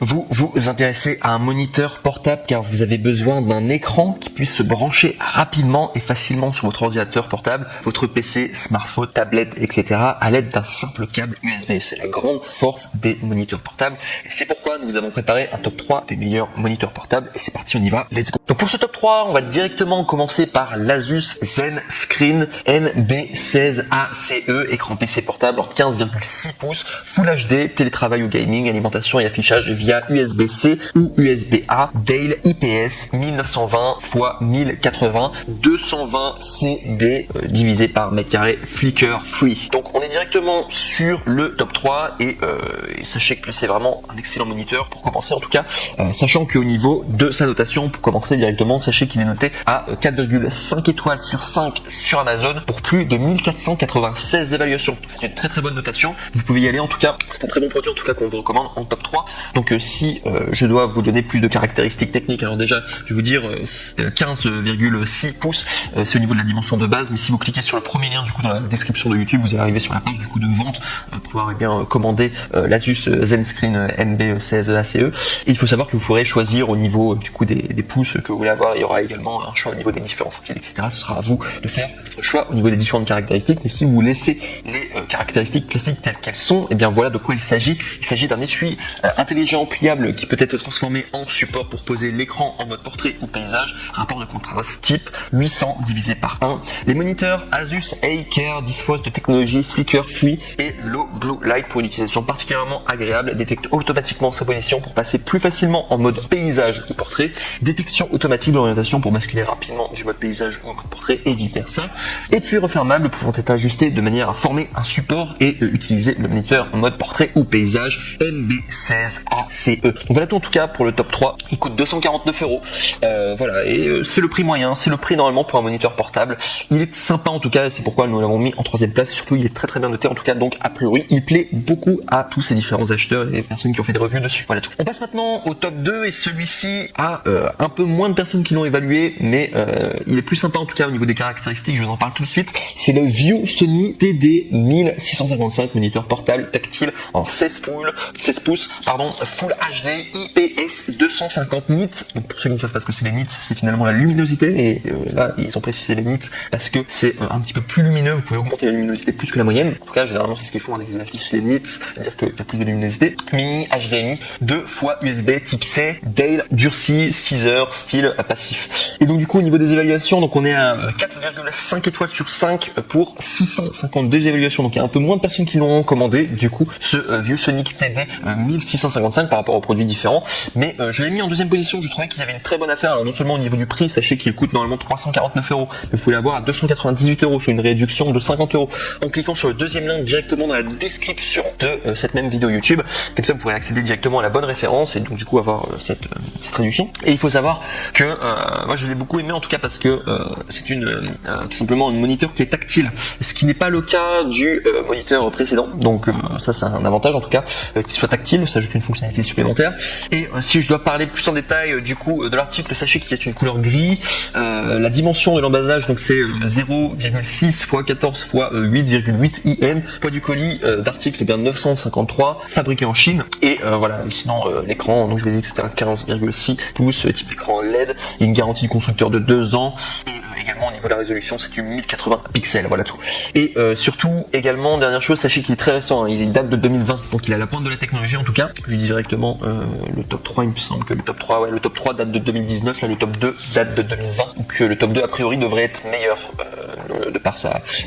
Vous vous intéressez à un moniteur portable car vous avez besoin d'un écran qui puisse se brancher rapidement et facilement sur votre ordinateur portable, votre PC, smartphone, tablette, etc. à l'aide d'un simple câble USB. C'est la grande force des moniteurs portables et c'est pourquoi nous vous avons préparé un top 3 des meilleurs moniteurs portables et c'est parti, on y va, let's go. Donc pour ce top 3, on va directement commencer par l'Asus ZenScreen NB16ACE, écran PC portable en 15,6 pouces, Full HD, télétravail ou gaming, alimentation et affichage via USB-C ou USB-A, Dale IPS 1920 x 1080, 220 CD divisé par mètre carré, flicker free. Donc on est directement sur le top 3 et sachez que c'est vraiment un excellent moniteur pour commencer en tout cas, sachant qu'au niveau de sa notation, pour commencer directement, sachez qu'il est noté à 4,5 étoiles sur 5 sur Amazon pour plus de 1496 évaluations. C'est une très très bonne notation, vous pouvez y aller en tout cas, c'est un très bon produit en tout cas qu'on vous recommande en top 3. Donc si je dois vous donner plus de caractéristiques techniques, alors déjà je vais vous dire 15,6 pouces, c'est au niveau de la dimension de base, mais si vous cliquez sur le premier lien du coup dans la description de YouTube, vous allez arriver sur la page du coup de vente pour pouvoir commander l'Asus ZenScreen NB16ACE. Et il faut savoir que vous pourrez choisir au niveau du coup des pouces que vous voulez avoir, il y aura également un choix au niveau des différents styles, etc. Ce sera à vous de faire votre choix au niveau des différentes caractéristiques, mais si vous laissez les caractéristiques classiques telles qu'elles sont, et bien voilà de quoi il s'agit. Il s'agit d'un étui intelligent pliable qui peut être transformé en support pour poser l'écran en mode portrait ou paysage, rapport de contraste type 800 divisé par 1. Les moniteurs Asus A-Care disposent de technologie flicker free et low blue light pour une utilisation particulièrement agréable, détecte automatiquement sa position pour passer plus facilement en mode paysage ou portrait, détection automatique de l'orientation pour basculer rapidement du mode paysage au mode portrait et vice versa, étui refermable pouvant être ajusté de manière à former un support et utiliser le moniteur en mode portrait ou paysage NB16ACE. Donc voilà tout en tout cas pour le top 3, il coûte 249 €. Voilà, et c'est le prix moyen, c'est le prix normalement pour un moniteur portable. Il est sympa en tout cas, c'est pourquoi nous l'avons mis en 3ème place, et surtout il est très très bien noté en tout cas, donc a priori il plaît beaucoup à tous ces différents acheteurs et les personnes qui ont fait des revues dessus. Voilà tout. On passe maintenant au top 2 et celui-ci a un peu moins de personnes qui l'ont évalué, mais il est plus sympa en tout cas au niveau des caractéristiques, je vous en parle tout de suite. C'est le ViewSony TD1655, moniteur portable tactile en 16 pouces, Full HD IPS 250 nits. Donc pour ceux qui ne savent pas ce que c'est les nits, c'est finalement la luminosité et là ils ont précisé les nits parce que c'est un petit peu plus lumineux, vous pouvez augmenter la luminosité plus que la moyenne. En tout cas généralement c'est ce qu'ils font avec les affiches, les nits, c'est-à-dire qu'il y a plus de luminosité. Mini HDMI 2 fois USB type C, Dale durci 6 heures style passif. Et donc du coup au niveau des évaluations, donc on est à 4,5 étoiles sur 5 pour 652 évaluations, donc il y a un peu moins de personnes qui l'ont commandé du coup ce ViewSony TD 1655 par rapport aux produits différents, mais je l'ai mis en 2ème position, je trouvais qu'il y avait une très bonne affaire. Alors non seulement au niveau du prix, sachez qu'il coûte normalement 349 €, mais vous pouvez l'avoir à 298 €, soit une réduction de 50 € en cliquant sur le 2ème lien directement dans la description de cette même vidéo YouTube. Comme ça vous pourrez accéder directement à la bonne référence et donc du coup avoir cette réduction. Et il faut savoir que moi je l'ai beaucoup aimé en tout cas parce que c'est tout simplement un moniteur qui est tactile, ce qui n'est pas le cas du moniteur précédent, donc ça c'est un avantage en tout cas qu'il soit tactile, ça ajoute une fonctionnalité supplémentaire. Et si je dois parler plus en détail du coup de l'article, sachez qu'il y a une couleur gris, la dimension de l'emballage donc c'est 0,6 x 14 x 8,8 IN, poids du colis d'article est bien 953, fabriqué en Chine, et voilà, sinon l'écran, donc je vous ai dit que c'était un 15,6 pouces type écran LED, il y a une garantie du constructeur de 2 ans, et également au niveau de la résolution c'est du 1080 pixels, voilà tout. Et surtout également, dernière chose, sachez qu'il est très récent, hein, il date de 2020, donc il a la pointe de la technologie en tout cas. Je lui dis directement le top 3, il me semble que le top 3 date de 2019, là le top 2 date de 2020, donc le top 2 a priori devrait être meilleur de par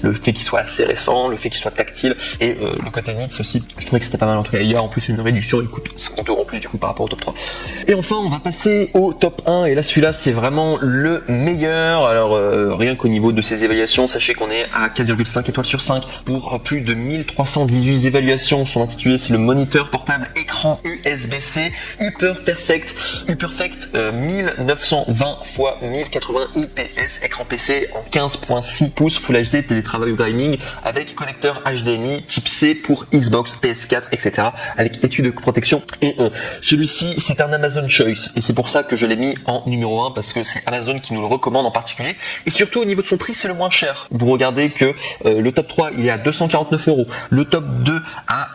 le fait qu'il soit assez récent, le fait qu'il soit tactile et le côté nits aussi, je trouvais que c'était pas mal en tout cas. Il y a en plus une réduction, il coûte 50 € en plus du coup par rapport au top 3. Et enfin on va passer au top 1 et là celui-là c'est vraiment le meilleur. Alors rien qu'au niveau de ses évaluations, sachez qu'on est à 4,5 étoiles sur 5 pour plus de 1318 évaluations. Son intitulé c'est le moniteur portable écran USB-C Hyperperfect 1920 x 1080 IPS, écran PC en 15.6 pouces Full HD télétravail ou gaming avec connecteur HDMI type C pour Xbox, PS4, etc. avec étui de protection. Et celui-ci, c'est un Amazon Choice et c'est pour ça que je l'ai mis en numéro 1 parce que c'est Amazon qui nous le recommande en particulier. Et surtout au niveau de son prix, c'est le moins cher. Vous regardez que le top 3 il est à 249 €, le top 2 à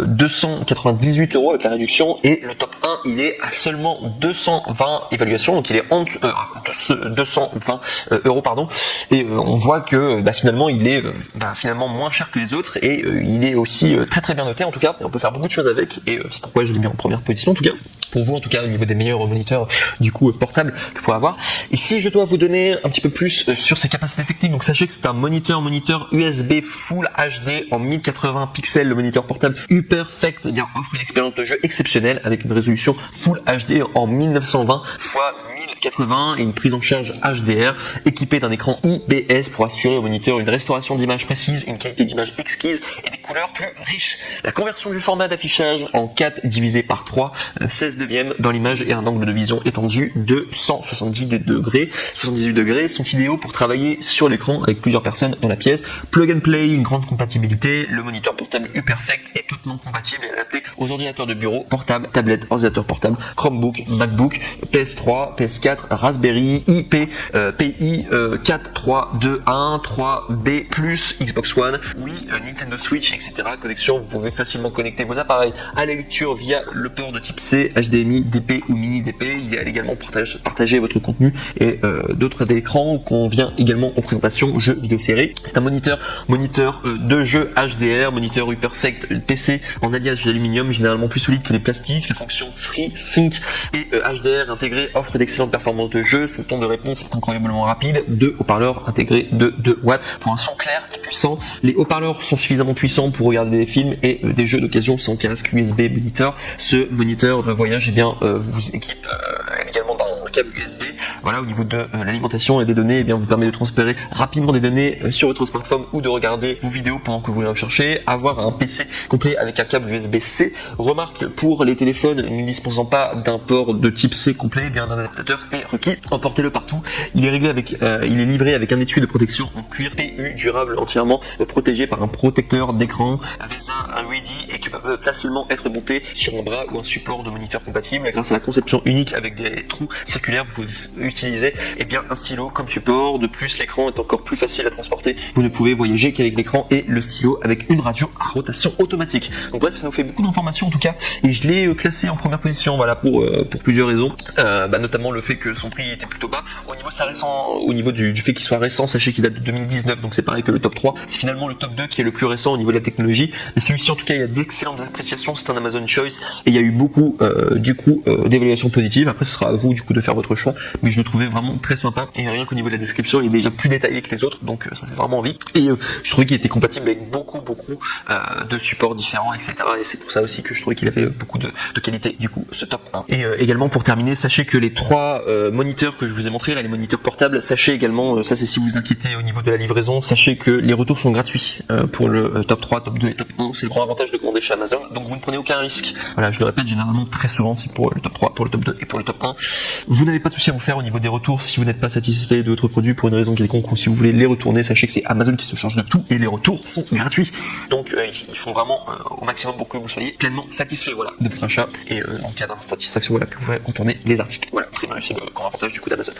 298 € avec la réduction et le top 1 il est à seulement 220 évaluations, donc il est en 220 € pardon. Et on voit que finalement il est finalement moins cher que les autres et il est aussi très très bien noté en tout cas. Et on peut faire beaucoup de choses avec et c'est pourquoi je l'ai mis en première position en tout cas. Pour vous en tout cas au niveau des meilleurs moniteurs du coup portables que vous pourrez avoir. Et si je dois vous donner un petit peu plus sur ses capacités techniques, donc sachez que c'est un moniteur USB Full HD en 1080 pixels. Le moniteur portable UPerfect offre une expérience de jeu exceptionnelle avec une résolution Full HD en 1920 x 1080 et une prise en charge HDR équipée d'un écran IPS pour assurer au moniteur une restauration d'image précise, une qualité d'image exquise et des couleurs plus riches. La conversion du format d'affichage en 4 divisé par 3, 16 neuvième dans l'image et un angle de vision étendu de 178 degrés sont idéaux pour travailler sur l'écran avec plusieurs personnes dans la pièce. Plug and play, une grande compatibilité. Le moniteur portable UPerfect est totalement compatible et adapté aux ordinateurs de bureau, portables, tablettes, ordinateurs portables, Chromebook, MacBook, PS3, PS4, Raspberry, PI 4, 3, 2, 1, 3B+, Xbox One, Nintendo Switch, etc. Connexion, vous pouvez facilement connecter vos appareils à la lecture via le port de type C, HDMI, DP ou mini DP. Il est également partager votre contenu et d'autres écrans qu'on vient également en présentation jeux vidéo série. C'est un moniteur de jeu HDR, moniteur UPerfect PC en alliage d'aluminium, généralement plus solide que les plastiques. La fonction FreeSync et HDR intégrée offre d'excellentes performances de jeu. Son temps de réponse est incroyablement rapide. 2 haut-parleurs intégrés de 2 watts pour un son clair et puissant. Les haut-parleurs sont suffisamment puissants pour regarder des films et des jeux d'occasion sans casque USB moniteur. Ce moniteur de voyage vous équipe également d'un câble USB. Voilà, au niveau de l'alimentation et des données, vous permet de transférer rapidement des données sur votre smartphone ou de regarder vos vidéos pendant que vous les recherchez. Avoir un PC complet avec un câble USB-C. Remarque pour les téléphones ne disposant pas d'un port de type C complet, un adaptateur est requis. Emportez-le partout. Il est livré avec un étui de protection en cuir PU durable entièrement protégé par un protecteur d'écran VESA ready et qui peut facilement être monté sur un bras ou un support de moniteur compatible. Grâce à la conception unique avec des trous circulaires, vous pouvez utiliser un stylo comme support. De plus, l'écran est encore plus facile à transporter. Vous ne pouvez voyager qu'avec l'écran et le stylo avec une radio à rotation automatique. Donc bref, ça nous fait beaucoup d'informations en tout cas et je l'ai classé en première position pour plusieurs raisons. Notamment le fait que son prix était plutôt bas. Au niveau du fait qu'il soit récent, sachez qu'il date de 2019, donc c'est pareil que le top 3. C'est finalement le top 2 qui est le plus récent au niveau de la technologie. Mais celui-ci en tout cas, il y a d'excellentes appréciations. C'est un Amazon Choice et il y a eu beaucoup d'évaluations positives. Après, ce sera à vous du coup de faire votre choix. Mais je le trouvais vraiment très sympa et rien qu'au niveau de la description, il est déjà plus détaillé que les autres, donc ça fait vraiment envie. Et je trouvais qu'il était compatible avec beaucoup de supports différents, etc. Et c'est pour ça aussi que je trouvais qu'il avait beaucoup de qualité du coup ce top 1. Et également pour terminer, sachez que les 3 moniteurs que je vous ai montrés là, les moniteurs portables, sachez également, ça c'est si vous vous inquiétez au niveau de la livraison, sachez que les retours sont gratuits pour le top 3, top 2 et top 1. C'est le grand avantage de commander chez Amazon, donc vous ne prenez aucun risque. Voilà, je le répète généralement très souvent, c'est pour le top 3, pour le top 2 et pour le top 1. Vous n'avez pas de souci à vous faire au niveau des retours si vous n'êtes pas satisfait de votre produit pour une raison quelconque ou si vous voulez les retourner, sachez que c'est Amazon qui se charge de tout et les retours sont gratuits. Donc ils font vraiment au maximum pour que vous soyez pleinement satisfait de votre achat et en cas d'insatisfaction que vous pourrez retourner les articles. Voilà, c'est le grand avantage du coup d'Amazon.